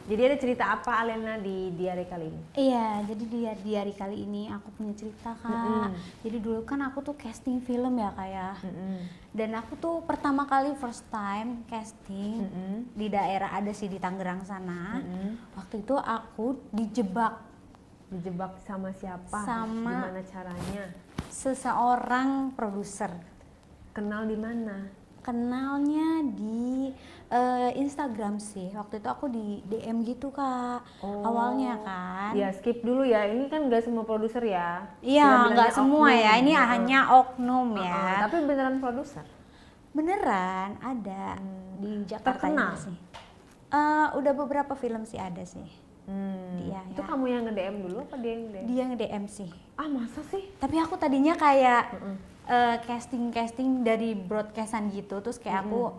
Jadi ada cerita apa Alena di diary kali ini? Iya, jadi di hari kali ini aku punya cerita Kak. Jadi dulu kan aku tuh casting film ya Kak ya. Dan aku tuh pertama kali first time casting di daerah ada sih di Tangerang sana. Waktu itu aku dijebak Dijebak sama siapa? Sama- Gimana caranya? seseorang produser. Kenal di mana? Kenalnya di Instagram sih. Waktu itu aku di DM gitu Kak. Awalnya kan. Ya skip dulu ya, ini kan nggak semua produser ya. Iya, Kita nggak bilangnya semua oknum. ya. Ini Heeh. hanya oknum ya. Tapi beneran produser? Beneran ada di Jakarta Terkenal? ini sih. Udah beberapa film sih ada sih. Dia Itu ya. kamu yang nge-DM dulu apa dia yang nge-DM? Dia nge-DM sih. Ah masa sih? Tapi aku tadinya kayak casting dari broadcastan gitu. Terus kayak aku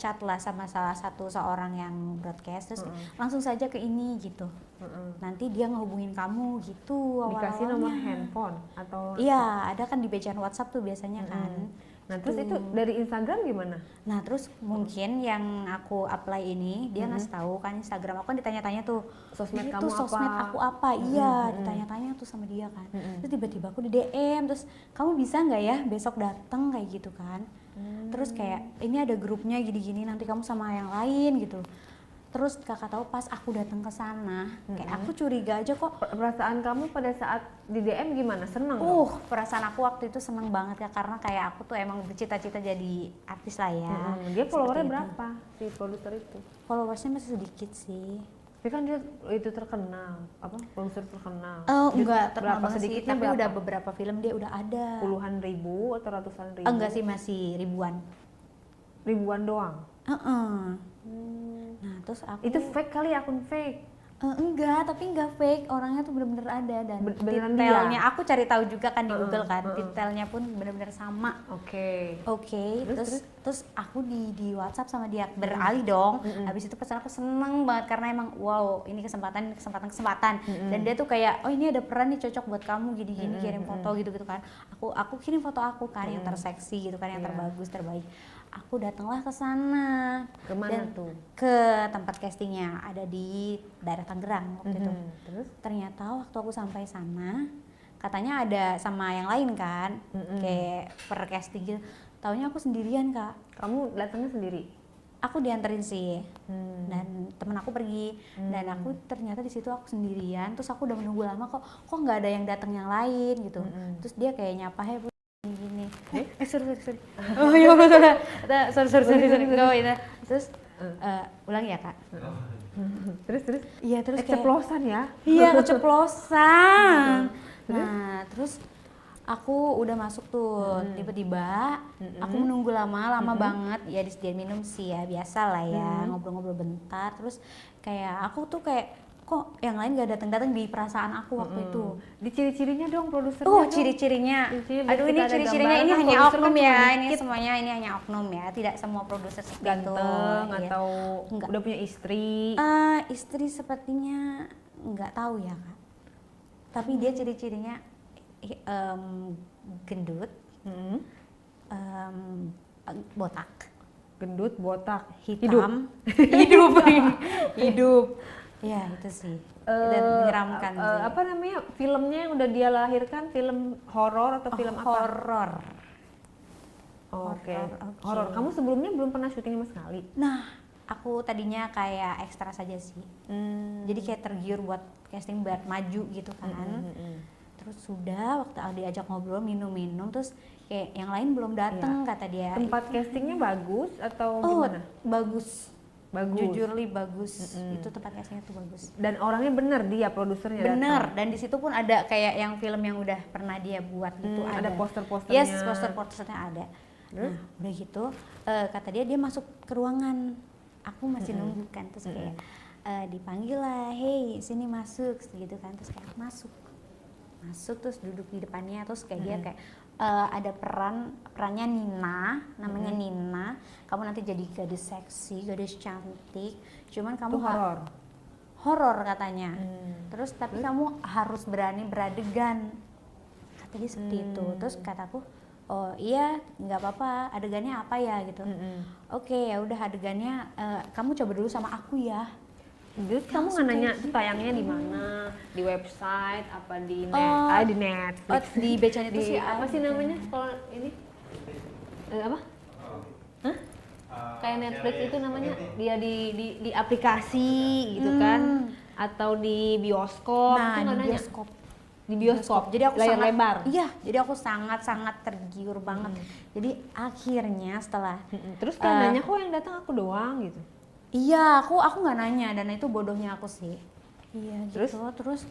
chat lah sama salah satu seorang yang broadcast. Terus langsung saja ke ini gitu. Nanti dia ngehubungin kamu gitu Dikasih awal-awalnya. nomor handphone atau? Iya, ada kan di bejaan WhatsApp tuh biasanya kan. Nah terus itu dari Instagram gimana? Nah terus mungkin yang aku apply ini dia ngasih tahu kan Instagram aku kan ditanya-tanya tuh Sosmed itu kamu sosmed apa? aku apa, iya ditanya-tanya tuh sama dia kan. Terus tiba-tiba aku di DM, terus kamu bisa nggak ya besok datang kayak gitu kan. Terus kayak ini ada grupnya gini-gini, nanti kamu sama yang lain gitu. Terus kakak tahu pas aku datang ke sana, kayak aku curiga aja kok. Perasaan kamu pada saat di DM gimana? Seneng? Perasaan aku waktu itu seneng banget ya, karena kayak aku tuh emang bercita-cita jadi artis lah ya. Dia followernya Seperti itu. berapa si produser itu? Followersnya masih sedikit sih. Tapi kan dia itu terkenal, apa produser terkenal. Enggak terkenal berapa banget sih, sedikitnya tapi berapa? udah beberapa film dia udah ada. Puluhan ribu atau ratusan ribu? Enggak sih, masih ribuan. Ribuan doang. Nah terus aku Itu fake kali, akun fake. enggak, tapi enggak fake, orangnya tuh bener-bener ada dan Beneran detailnya dia? aku cari tahu juga kan di Google kan, detailnya pun bener-bener sama. Oke. Terus aku di WhatsApp sama dia beralih dong. Habis itu pesan aku seneng banget karena emang wow ini kesempatan dan dia tuh kayak oh ini ada peran nih cocok buat kamu gini-gini kirim foto gitu kan. Aku kirim foto aku kan yang terseksi gitu kan, yang terbagus terbaik. Aku datanglah ke sana. Kemana tuh? Ke tempat castingnya ada di daerah Tangerang waktu itu. Terus? Ternyata waktu aku sampai sana katanya ada sama yang lain kan, kayak per casting gitu. Taunya aku sendirian Kak. Kamu datangnya sendiri? Aku dianterin sih, dan temen aku pergi, dan aku ternyata di situ aku sendirian. Terus aku udah menunggu lama kok nggak ada yang datang yang lain gitu. Terus dia kayak nyapa Bu gini. Sorry. Oh iya betul. Sorry. Enggak. Terus ulang ya Kak. Terus? Iya terus kayak Keceplosan ya? iya keceplosan. Nah terus aku udah masuk tuh, tiba-tiba aku menunggu lama banget ya, disediain minum sih ya biasa lah ya, ngobrol-ngobrol bentar. Terus kayak aku tuh kayak kok yang lain gak datang-datang di perasaan aku waktu itu. Di ciri-cirinya dong produsernya. Ciri-cirinya. Ciri-cirinya Aduh biar ini kita ada ciri-cirinya gambaran ini kan, hanya produser oknum kan ya, cuma ini dikit. semuanya ini hanya oknum ya, tidak semua produser seperti itu. Ganteng Iya. atau Enggak. udah punya istri? Istri sepertinya nggak tahu ya Kak. Tapi dia ciri-cirinya gendut, botak, Gendut, botak, hitam, hidup. Ya itu sih. Dan menyeramkan sih. Apa namanya filmnya yang udah dia lahirkan, film horor atau film apa? Horor. Oke. Horor. Horor. Kamu sebelumnya belum pernah syuting sama sekali? Nah, aku tadinya kayak ekstra saja sih. Jadi kayak tergiur buat casting buat maju gitu kan. Terus sudah waktu diajak ngobrol minum-minum terus kayak yang lain belum datang kata dia. Tempat castingnya bagus atau Oh, gimana? bagus. Bagus. Jujur li bagus. Itu tempat castingnya tuh bagus. Dan orangnya bener dia produsernya Bener, datang? dan di situ pun ada kayak yang film yang udah pernah dia buat gitu ada poster-posternya. Yes, poster-posternya ada. Nah, udah gitu kata dia masuk ke ruangan. Aku masih nunggu kan, terus kayak dipanggil lah, hey sini masuk gitu kan, terus kayak masuk terus duduk di depannya, terus kayak dia kayak ada perannya Nina, namanya Nina. Kamu nanti jadi gadis seksi, gadis cantik. Cuman kamu horor katanya. Terus tapi kamu harus berani beradegan. Kata dia seperti itu. Terus kataku, oh iya nggak apa-apa. Adegannya apa ya gitu. Oke ya udah adegannya kamu coba dulu sama aku ya. Terus kamu nggak nanya tuh tayangnya di mana? Di website apa di di Netflix? di Becan itu Di sih apa sih namanya kalau ini? Apa? Hah? Kayak Netflix itu namanya dia di aplikasi gitu kan? Atau di bioskop? Nah, itu nggak di nanya? bioskop. Di bioskop. Jadi aku layar sangat lebar. Iya, jadi aku sangat tergiur banget. Jadi akhirnya setelah Terus kan nanya kok yang datang aku doang gitu. iya, aku nggak nanya dan itu bodohnya aku sih. Iya, Terus? gitu. Terus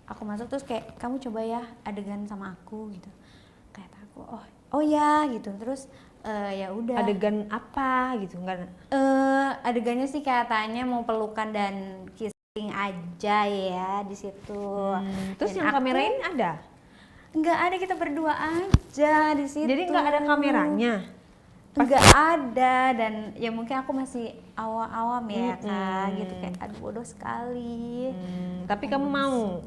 aku masuk terus kayak kamu coba ya adegan sama aku gitu. Kayak aku oh ya gitu. Terus ya udah. Adegan apa gitu enggak? Adegannya sih katanya mau pelukan dan kissing aja ya di situ. Terus Dan yang kamerain ada? Nggak ada, kita berdua aja di situ. Jadi nggak ada kameranya? Nggak ada, dan ya mungkin aku masih awam ya kak gitu, kayak aduh bodoh sekali. Tapi kamu mau?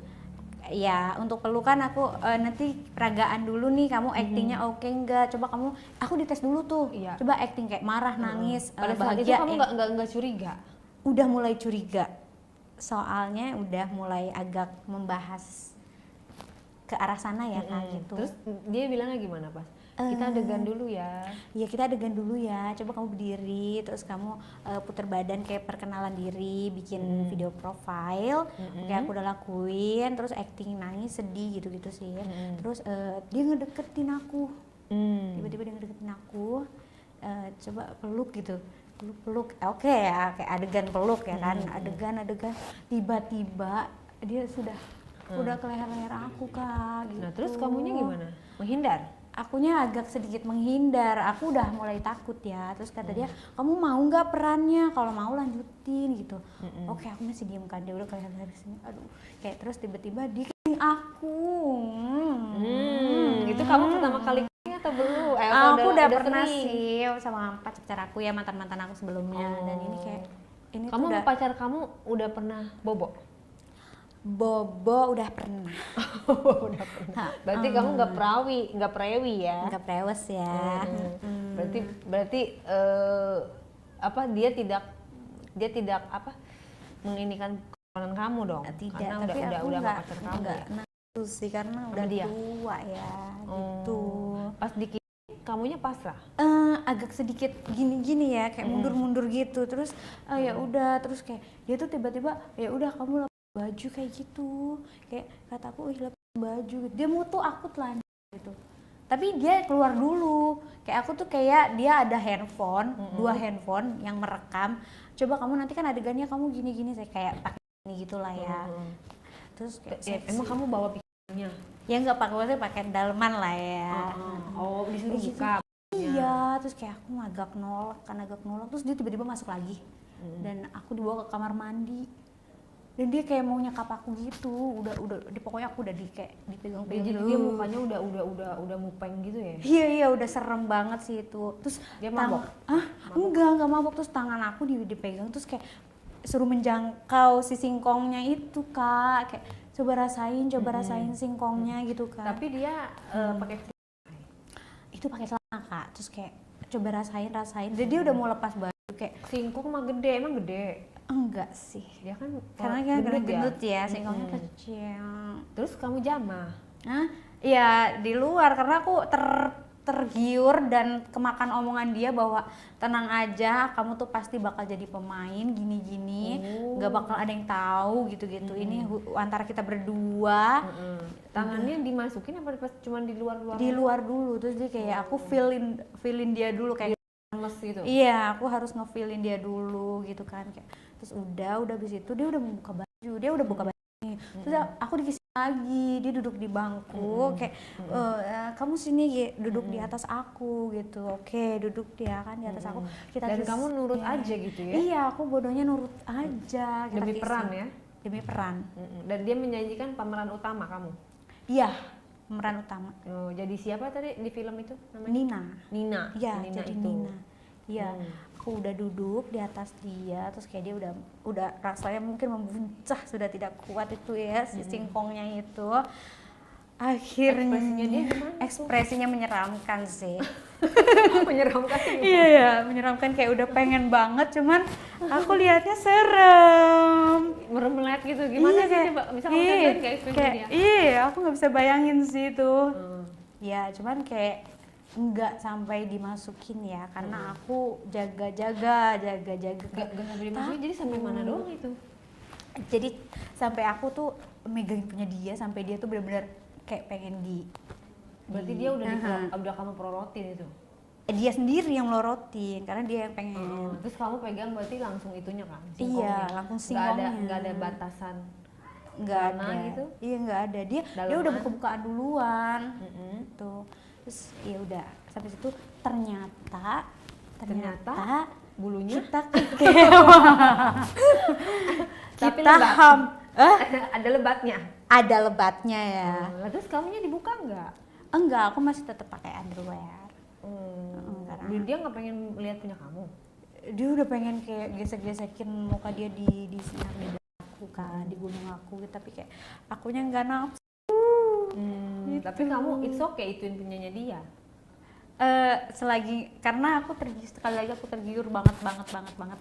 Ya untuk pelukan aku nanti peragaan dulu nih, kamu actingnya oke nggak, coba kamu, aku dites dulu tuh. Iya. Coba acting kayak marah, nangis, Pada saat itu bahagia. kamu nggak curiga? Udah mulai curiga, soalnya udah mulai agak membahas ke arah sana ya kak gitu. Terus dia bilangnya gimana pas? Kita adegan dulu ya. Iya, kita adegan dulu ya, coba kamu berdiri, terus kamu puter badan kayak perkenalan diri, bikin video profile. Oke, aku udah lakuin, terus acting nangis, sedih gitu-gitu sih. Terus dia ngedeketin aku, tiba-tiba dia ngedeketin aku, coba peluk gitu, peluk. Oke ya, kayak adegan peluk ya kan, adegan, tiba-tiba dia udah ke leher-leher aku kak gitu. Nah terus kamunya gimana? Menghindar? Akunya agak sedikit menghindar, aku udah mulai takut ya. Terus kata dia, kamu mau nggak perannya? Kalau mau lanjutin gitu. Oke, aku masih diem kan, dia udah kayak dari sini, aduh. Kayak terus tiba-tiba dia kissing aku. Itu kamu pertama kali kissing atau belum? Aku udah pernah sih sama pacar aku ya, mantan aku sebelumnya. Dan ini kayak ini kamu tuh sama pacar kamu udah pernah bobo? Bobo udah pernah. Udah pernah. Berarti kamu nggak prewi ya? Nggak prewes ya. Berarti apa dia tidak apa menginikan kekonan kamu dong? Tidak, karena tapi udah nggak pacar kamu. nggak nafsu sih, karena udah dia tua ya gitu. Pas dikit kamunya pasrah? Agak sedikit gini ya, kayak mundur gitu. Terus ya udah, terus kayak dia tuh tiba-tiba ya udah kamu baju kayak gitu, kayak kataku lepas baju gitu. Dia mau tuh aku telanjang gitu, tapi dia keluar dulu. Kayak aku tuh kayak dia ada handphone, 2 handphone yang merekam, coba kamu nanti kan adegannya kamu gini saya kayak pakai ini gitulah ya. Terus kayak emang kamu bawa pikirannya? Ya nggak pakai daleman lah ya. Oh disuruh buka. Iya, terus kayak aku agak nolak, terus dia tiba-tiba masuk lagi. Dan aku dibawa ke kamar mandi. Dan dia kayak mau nyekap aku gitu, udah pokoknya aku udah kayak dipegang-pegang. Jadi dia mukanya udah mupeng gitu ya? Iya, udah serem banget sih itu. Terus dia mabok? Enggak mabok. Terus tangan aku dipegang, terus kayak suruh menjangkau si singkongnya itu kak, kayak coba rasain singkongnya gitu kak. Tapi dia pakai itu pakai celana kak, terus kayak coba rasain. Dan dia udah mau lepas baju, kayak singkong mah gede, emang gede? Enggak sih, dia kan karena gendut ya, singkongnya kecil. Terus kamu jamah? Ya di luar, karena aku tergiur dan kemakan omongan dia bahwa tenang aja, kamu tuh pasti bakal jadi pemain gini-gini, nggak bakal ada yang tahu gitu-gitu. Ini antara kita berdua. Tangannya dimasukin apa cuma di luar? Di luar dulu, terus dia kayak aku feelin dia dulu kayak lemes gitu. Iya, aku harus ngefeelin dia dulu gitu kan, kayak terus udah habis itu dia udah buka baju, terus aku dikasih lagi, dia duduk di bangku kayak kamu sini duduk di atas aku gitu. Oke, duduk dia kan di atas aku. Dan kamu nurut aja gitu ya? Iya, aku bodohnya nurut aja. Demi peran ya? Demi peran. Dan dia menjanjikan pemeran utama kamu? Iya, pemeran utama. Jadi siapa tadi di film itu namanya? Nina. Iya, jadi Nina. Iya, aku udah duduk di atas dia, terus kayak dia udah rasanya mungkin membuncah, sudah tidak kuat itu ya si singkongnya itu. Akhirnya Ekspresinya dia gimana? ekspresinya menyeramkan sih. Menyeramkan gitu. Iya ya, menyeramkan kayak udah pengen banget, cuman aku lihatnya serem. Meremelet gitu. Gimana sih kayak, coba? Bisa kamu ceritain nggak ekspresi kayak, dia? iya, aku nggak bisa bayangin sih itu. Hmm. Ya, cuman kayak nggak sampai dimasukin ya, karena aku jaga-jaga. Gak sampai dimasukin, jadi sampai mana doang itu? Jadi sampai aku tuh megang punya dia, sampai dia tuh benar-benar kayak pengen Berarti dia udah kamu prorotin itu? dia sendiri yang melorotin karena dia yang pengen. Terus kamu pegang berarti langsung itunya kan? Iya, Singkongnya. langsung Nggak singkongnya. nggak ada batasan. Nggak Celana ada gitu? Iya, nggak ada. Dia udah Dalaman? buka-bukaan duluan. Mm-mm. Gitu. Terus ya udah sampai situ ternyata Bulunya? kita kecewa. Tapi Kita lebat. Ada lebatnya. ada lebatnya ya. Terus kamunya dibuka nggak? Enggak, aku masih tetap pakai underwear. Karena Dia nggak pengen lihat punya kamu? dia udah pengen kayak gesek-gesekin muka dia di sinar lidah aku kan, di gunung aku gitu, tapi kayak akunya nggak nafsu. Gitu. Tapi kamu it's okay ituin punyanya dia. Selagi karena aku sekali lagi aku tergiur banget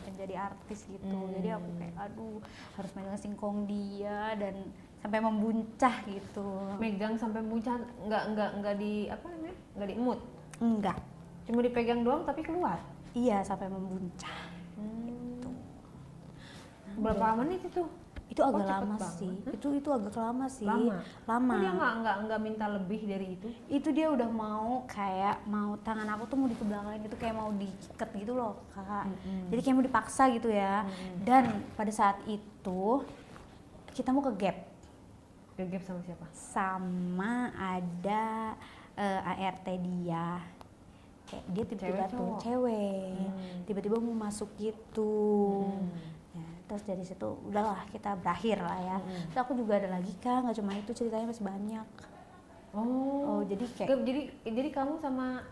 menjadi artis gitu. Jadi aku kayak aduh harus megang singkong dia dan sampai membuncah gitu. Megang sampai muncul nggak di apa namanya? Nggak diemut. Enggak. Cuma dipegang doang tapi keluar. Iya, sampai membuncah. Gitu. Berapa menit itu? Itu agak cepet lama banget. sih. Itu agak lama sih. Lama. Kok dia nggak minta lebih dari itu? Itu dia udah mau kayak tangan aku tuh mau dikebelakangin gitu, kayak mau diikat gitu loh Kak. Jadi kayak mau dipaksa gitu ya. Dan pada saat itu kita mau ke Gap. Ke Gap sama siapa? Sama ada ART dia. Kayak dia tiba-tiba tuh cewek. Tiba-tiba mau masuk gitu. Ya, terus dari situ udahlah kita berakhir lah ya. Terus aku juga ada lagi Kak, nggak cuma itu, ceritanya masih banyak. Oh, jadi kayak jadi kamu sama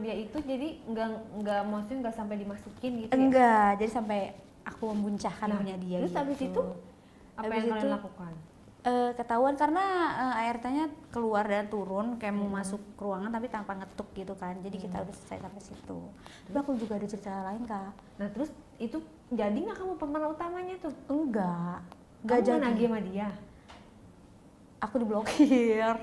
dia itu jadi nggak maksudnya nggak sampai dimasukin gitu ya? enggak, jadi sampai aku membuncahkan punya dia. Terus gitu. habis itu apa Habis yang kalian itu, lakukan? Ketahuan karena ART-nya keluar dan turun kayak mau masuk ke ruangan tapi tanpa ngetuk gitu kan. Jadi kita udah selesai sampai situ. Tapi aku juga ada cerita lain Kak. Nah terus itu jadi nggak kamu pemeran utamanya tuh? Enggak Kamu jadi. nagih sama dia? Aku diblokir.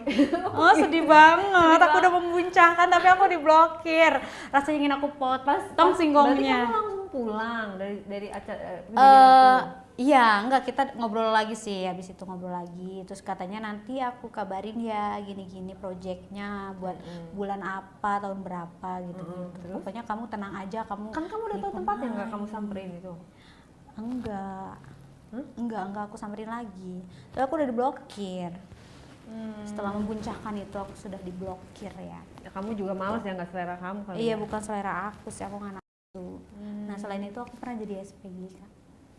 Oh sedih banget. Aku udah membuncahkan tapi aku diblokir. Rasanya ingin aku potong singkongnya. Berarti kamu langsung pulang dari acara kejadian itu? Iya, enggak, kita ngobrol lagi sih, habis itu ngobrol lagi. Terus katanya nanti aku kabarin ya gini-gini proyeknya buat bulan apa, tahun berapa gitu-gitu. Pokoknya kamu tenang aja, kamu Kan kamu udah tahu tempatnya nggak kamu samperin itu? Enggak. Enggak aku samperin lagi. Tapi aku udah diblokir. Setelah membuncahkan itu aku sudah diblokir ya. Kamu juga males ya nggak selera kamu kali Iya, ya? bukan selera aku sih, aku nggak nafsu. Nah, selain itu aku pernah jadi SPG Kak.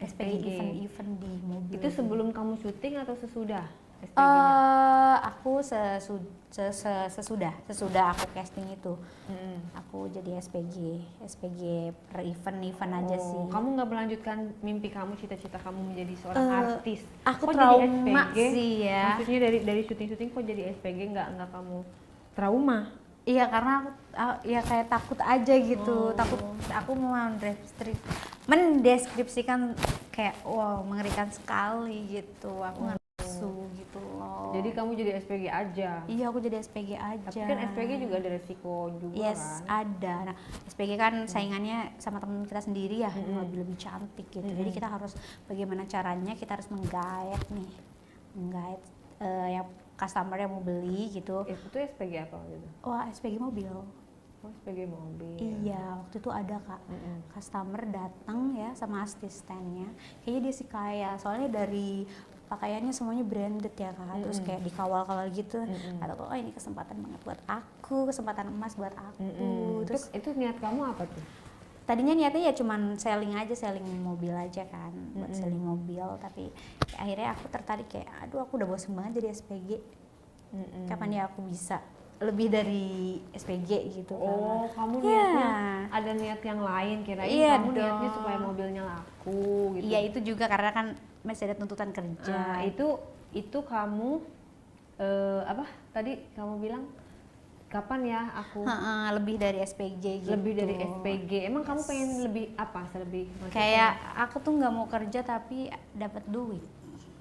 SPG event di mobil. Itu sebelum kamu syuting atau sesudah SPG-nya? Aku sesudah aku casting itu. Aku jadi SPG per event aja sih. Kamu nggak melanjutkan mimpi kamu, cita-cita kamu menjadi seorang artis? Aku Kok trauma jadi SPG? sih ya. Maksudnya dari syuting-syuting kok jadi SPG nggak kamu trauma? Iya, karena aku ya kayak takut aja gitu. Takut aku mau mendeskripsikan kayak wow mengerikan sekali gitu. Aku nggak nafsu gitu loh. Jadi kamu jadi SPG aja? Iya, aku jadi SPG aja. Tapi kan SPG juga ada resiko juga Yes, kan? ada. Nah, SPG kan saingannya sama teman kita sendiri ya, yang lebih cantik gitu. Jadi kita harus bagaimana caranya kita harus menggait yang customer yang mau beli gitu. Itu SPG apa gitu? Wah, SPG mobil. Oh, SPG mobil. Iya, waktu itu ada Kak. Customer datang ya sama asistennya. Kayaknya dia sih kaya, soalnya dari pakaiannya semuanya branded ya Kak. Terus kayak dikawal-kawal gitu. Atau oh ini kesempatan banget buat aku, kesempatan emas buat aku. Terus itu niat kamu apa tuh? tadinya niatnya ya cuman selling mobil aja kan, buat selling mobil, tapi akhirnya aku tertarik kayak aduh aku udah bosen banget jadi SPG. Kapan ya aku bisa lebih dari SPG gitu kan. Oh, kamu niatnya ada niat yang lain, kirain kamu niatnya supaya mobilnya laku gitu. Iya, itu juga karena kan masih ada tuntutan kerja. Itu kamu apa tadi kamu bilang kapan ya aku lebih dari SPG gitu. Lebih dari SPG. Emang kamu pengen lebih apa? Maksudnya? Kayak aku tuh nggak mau kerja tapi dapat duit.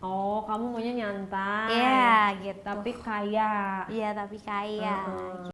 Oh, kamu maunya nyantai. Iya, gitu. Tapi kaya. Iya, tapi kaya.